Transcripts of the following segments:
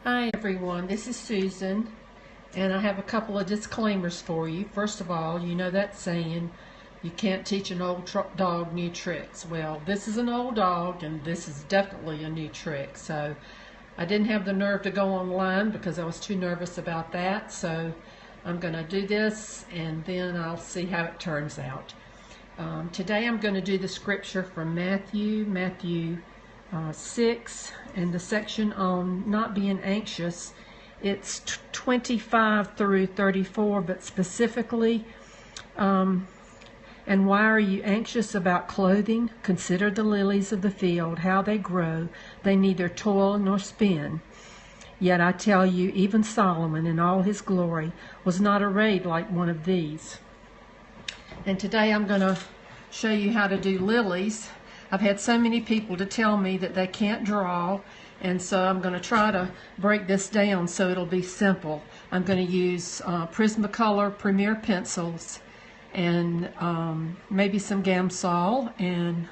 Hi everyone, this is Susan, and I have a couple of disclaimers for you. First of all, you know that saying, you can't teach an old dog new tricks. Well, this is an old dog, and this is definitely a new trick. So I didn't have the nerve to go online because I was too nervous about that. So I'm going to do this, and then I'll see how it turns out. Today I'm going to do the scripture from Matthew 6, and the section on not being anxious. It's 25 through 34, but specifically, and why are you anxious about clothing? Consider the lilies of the field, how they grow. They neither toil nor spin. Yet I tell you, even Solomon in all his glory was not arrayed like one of these. And today I'm going to show you how to do lilies. I've had so many people to tell me that they can't draw, and so I'm going to try to break this down so it'll be simple. I'm going to use Prismacolor Premier pencils and maybe some Gamsol, and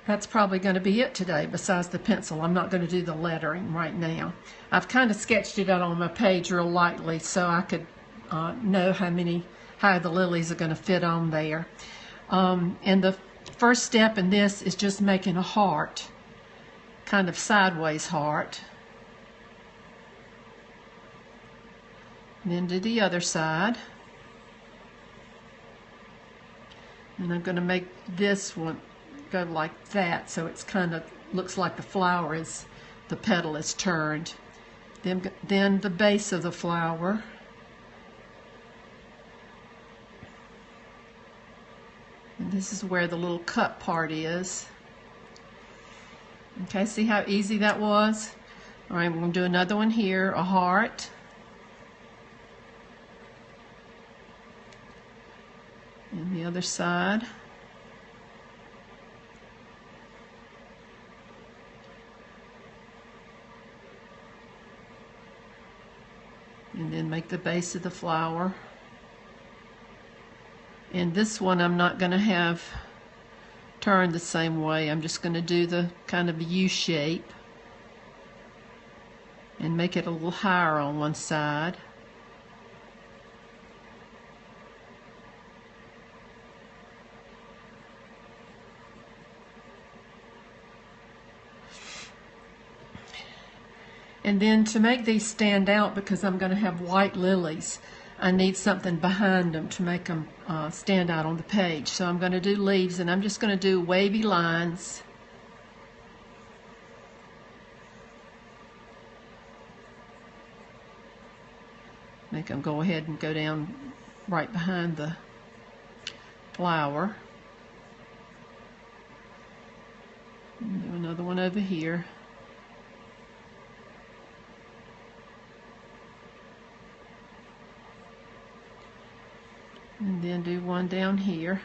that's probably going to be it today besides the pencil. I'm not going to do the lettering right now. I've kind of sketched it out on my page real lightly so I could know how the lilies are going to fit on there. And the first step in this is just making a heart, kind of sideways heart. And then do the other side. And I'm going to make this one go like that, so it's kind of looks like the flower is, the petal is turned. Then the base of the flower. And this is where the little cup part is. Okay, see how easy that was? All right, we're going to do another one here, a heart. And the other side. And then make the base of the flower. And this one I'm not going to have turned the same way. I'm just going to do the kind of U shape and make it a little higher on one side. And then to make these stand out, because I'm going to have white lilies, I need something behind them to make them stand out on the page. So I'm going to do leaves, and I'm just going to do wavy lines. Make them go ahead and go down right behind the flower. And do another one over here. And then do one down here.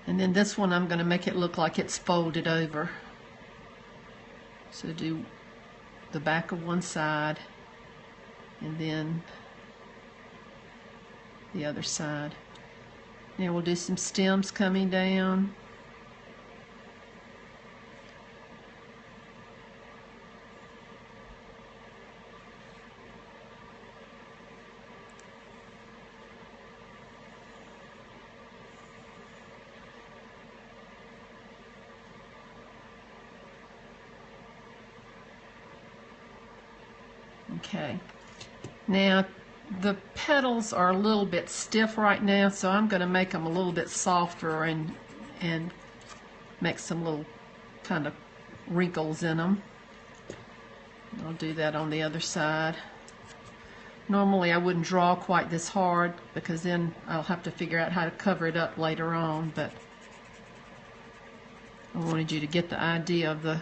And then this one I'm going to make it look like it's folded over. So do the back of one side and then the other side. Now we'll do some stems coming down. Okay, now the petals are a little bit stiff right now, so I'm going to make them a little bit softer and make some little kind of wrinkles in them. I'll do that on the other side. Normally I wouldn't draw quite this hard because then I'll have to figure out how to cover it up later on, but I wanted you to get the idea of the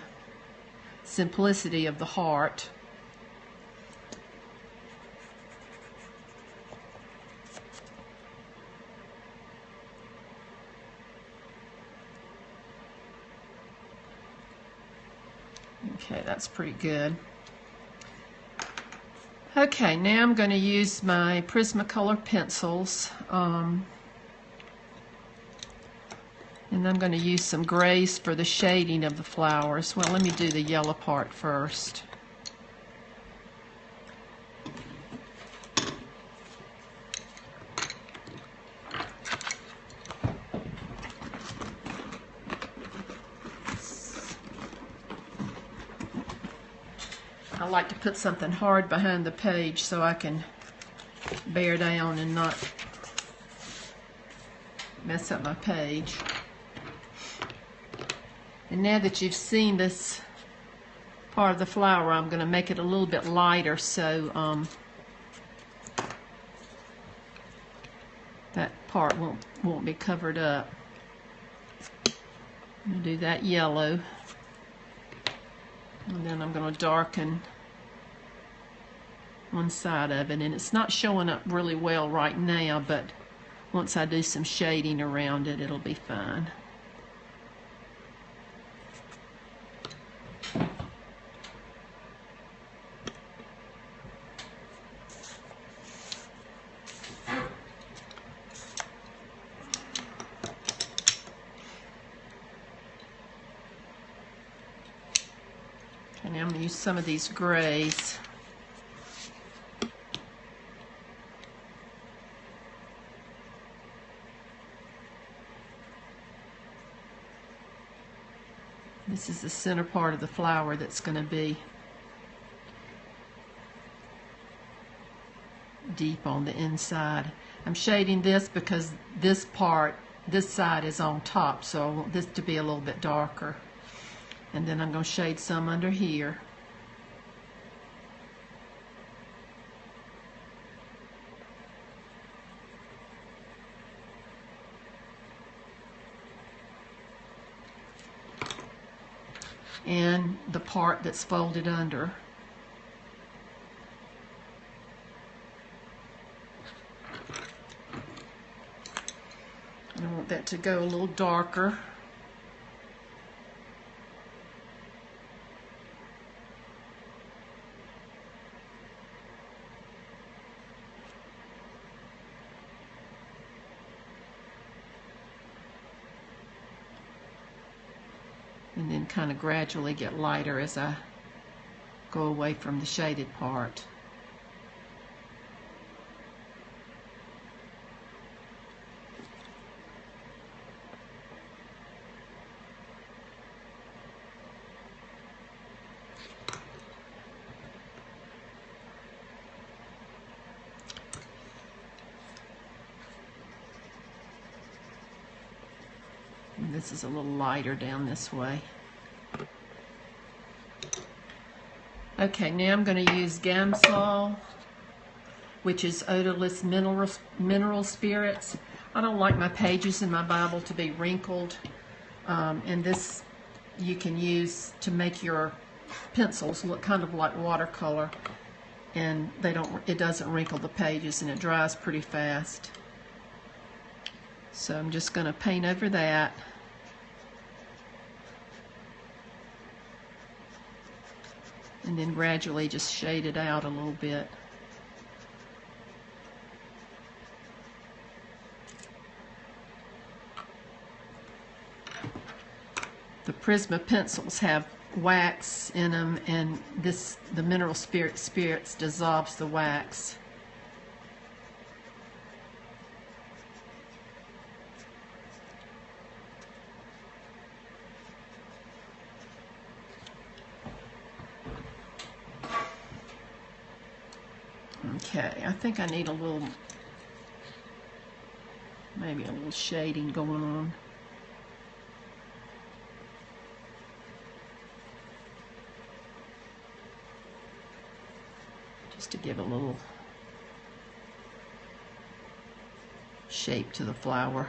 simplicity of the heart. Okay, that's pretty good. Okay, now I'm going to use my Prismacolor pencils. And I'm going to use some grays for the shading of the flowers. Well, let me do the yellow part first. I like to put something hard behind the page so I can bear down and not mess up my page. And now that you've seen this part of the flower, I'm going to make it a little bit lighter so that part won't be covered up. I'm going to do that yellow, and then I'm going to darken one side of it, and it's not showing up really well right now, but once I do some shading around it, it'll be fine. And I'm going to use some of these grays. This is the center part of the flower that's going to be deep on the inside. I'm shading this because this side is on top, so I want this to be a little bit darker. And then I'm going to shade some under here. And the part that's folded under. I want that to go a little darker. And then kind of gradually get lighter as I go away from the shaded part. And this is a little lighter down this way. Okay, now I'm going to use Gamsol, which is odorless mineral spirits. I don't like my pages in my Bible to be wrinkled, and this you can use to make your pencils look kind of like watercolor, and it doesn't wrinkle the pages, and it dries pretty fast. So I'm just going to paint over that. And then gradually just shade it out a little bit. The Prisma pencils have wax in them, and the mineral spirits dissolves the wax. Okay, I think I need maybe a little shading going on. Just to give a little shape to the flower.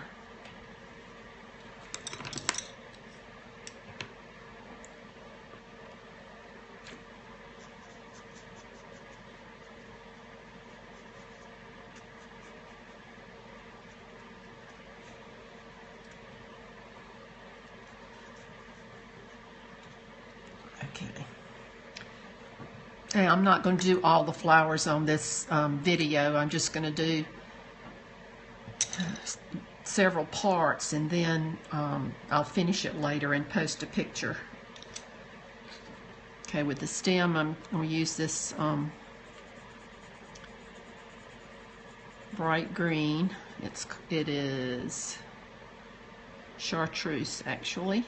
Okay. And I'm not going to do all the flowers on this video. I'm just going to do several parts, and then I'll finish it later and post a picture. Okay, with the stem, I'm going to use this bright green. It is chartreuse, actually.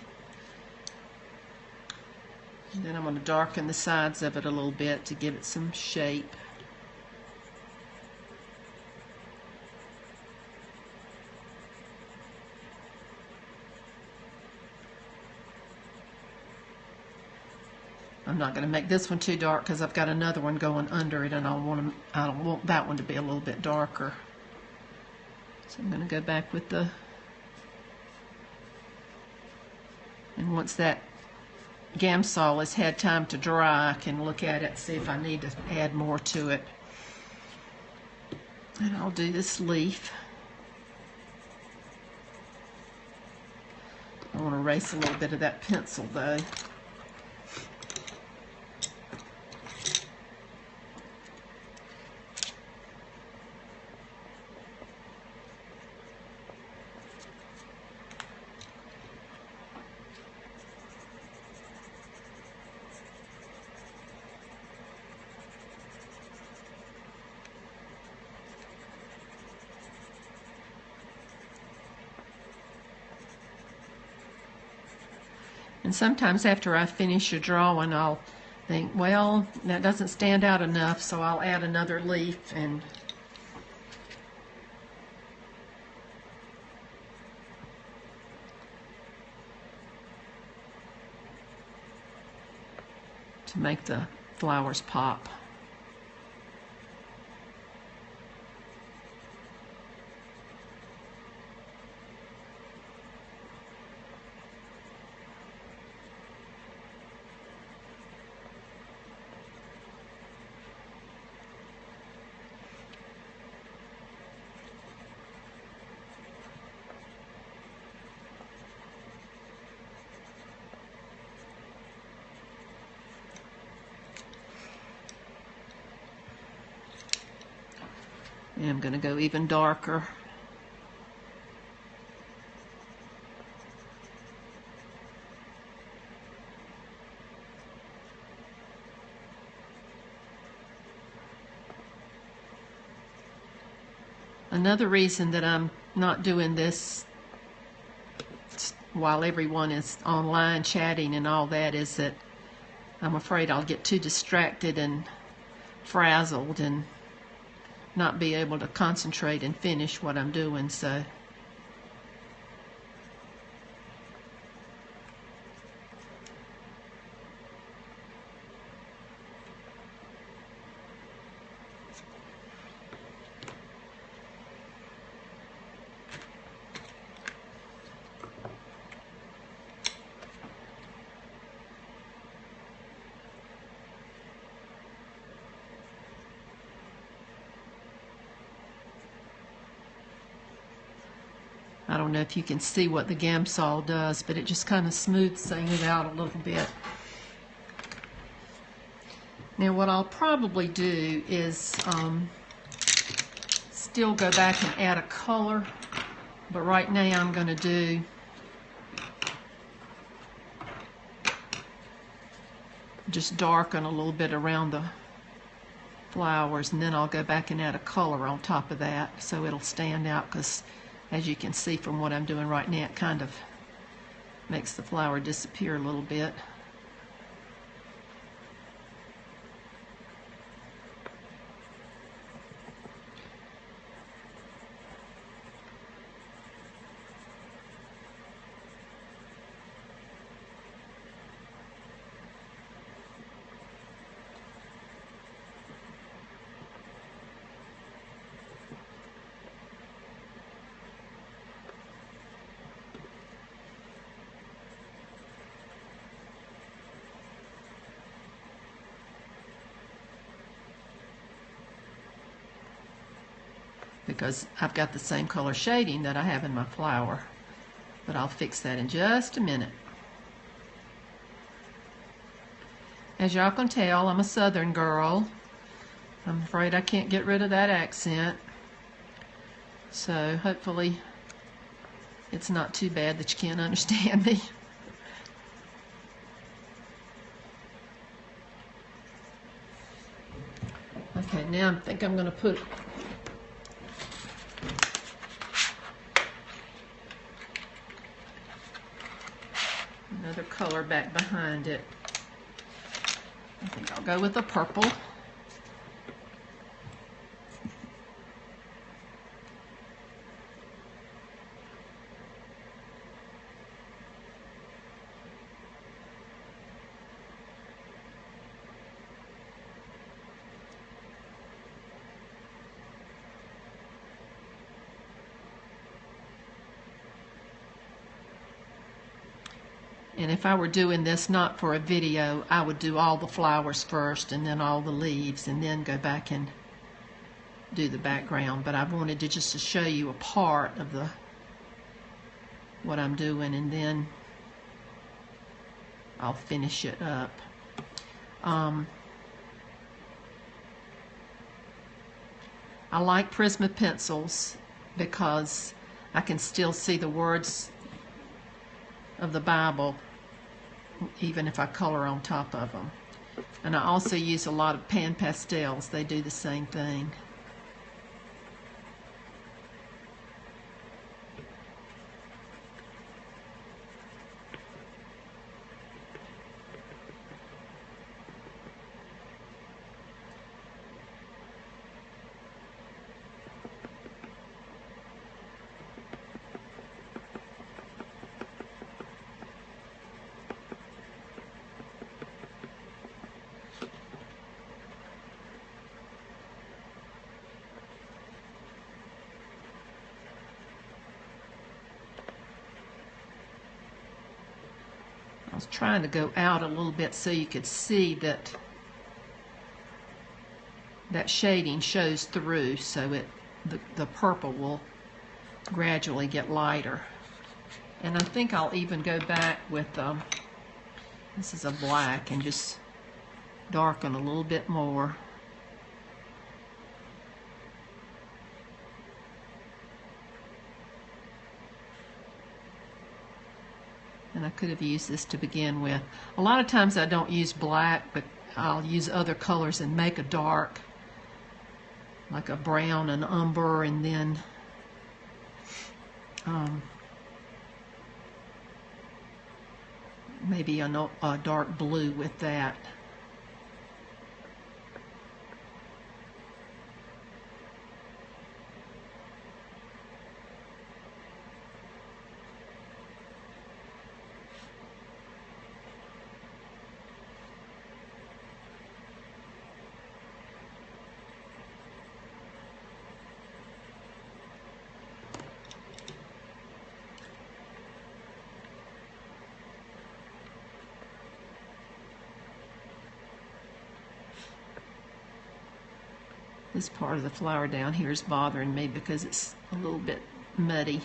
And then I'm going to darken the sides of it a little bit to give it some shape. I'm not going to make this one too dark because I've got another one going under it, and I don't want that one to be a little bit darker. So I'm going to go back with the, and once that Gamsol has had time to dry, I can look at it and see if I need to add more to it. And I'll do this leaf. I want to erase a little bit of that pencil though. And sometimes after I finish a drawing, I'll think, well, that doesn't stand out enough, so I'll add another leaf and to make the flowers pop. And I'm going to go even darker. Another reason that I'm not doing this while everyone is online chatting and all that is that I'm afraid I'll get too distracted and frazzled and not be able to concentrate and finish what I'm doing. So I don't know if you can see what the Gamsol does, but it just kind of smooths things out a little bit. Now what I'll probably do is still go back and add a color, but right now I'm going to do just darken a little bit around the flowers, and then I'll go back and add a color on top of that so it'll stand out, because as you can see from what I'm doing right now, it kind of makes the flower disappear a little bit. Because I've got the same color shading that I have in my flower. But I'll fix that in just a minute. As y'all can tell, I'm a Southern girl. I'm afraid I can't get rid of that accent. So hopefully it's not too bad that you can't understand me. Okay, now I think I'm going to put another color back behind it. I think I'll go with the purple. And if I were doing this not for a video, I would do all the flowers first and then all the leaves and then go back and do the background. But I wanted to just to show you a part of what I'm doing, and then I'll finish it up. I like Prisma pencils because I can still see the words of the Bible even if I color on top of them. And I also use a lot of pan pastels. They do the same thing. I was trying to go out a little bit so you could see that shading shows through, so the purple will gradually get lighter. And I think I'll even go back with this is a black, and just darken a little bit more. And I could have used this to begin with. A lot of times I don't use black, but I'll use other colors and make a dark, like a brown and umber, and then maybe a dark blue with that. This part of the flower down here is bothering me because it's a little bit muddy.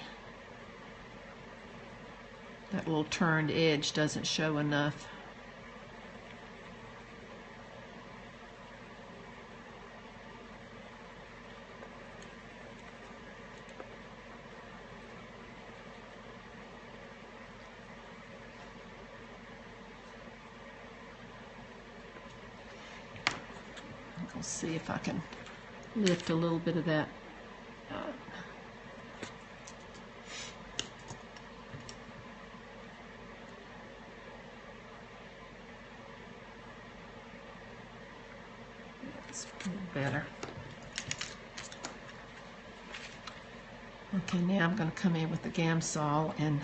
That little turned edge doesn't show enough. I'll see if I can lift a little bit of that up. That's a little better. Okay, now I'm going to come in with the Gamsol and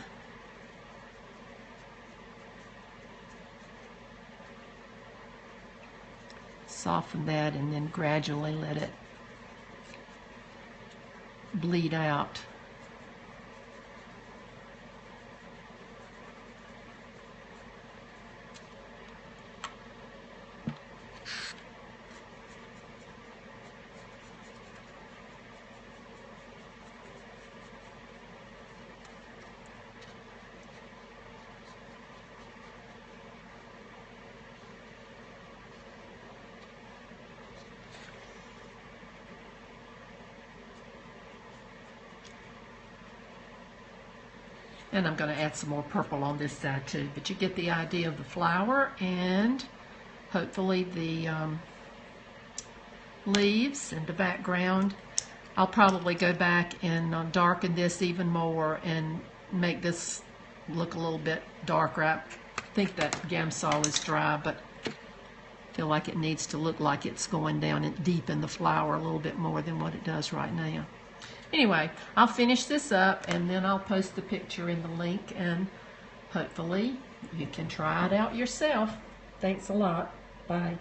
soften that, and then gradually let it bleed out. And I'm going to add some more purple on this side too, but you get the idea of the flower and hopefully the leaves and the background. I'll probably go back and darken this even more and make this look a little bit darker. I think that Gamsol is dry, but I feel like it needs to look like it's going down and deep in the flower a little bit more than what it does right now. Anyway, I'll finish this up and then I'll post the picture in the link, and hopefully you can try it out yourself. Thanks a lot. Bye.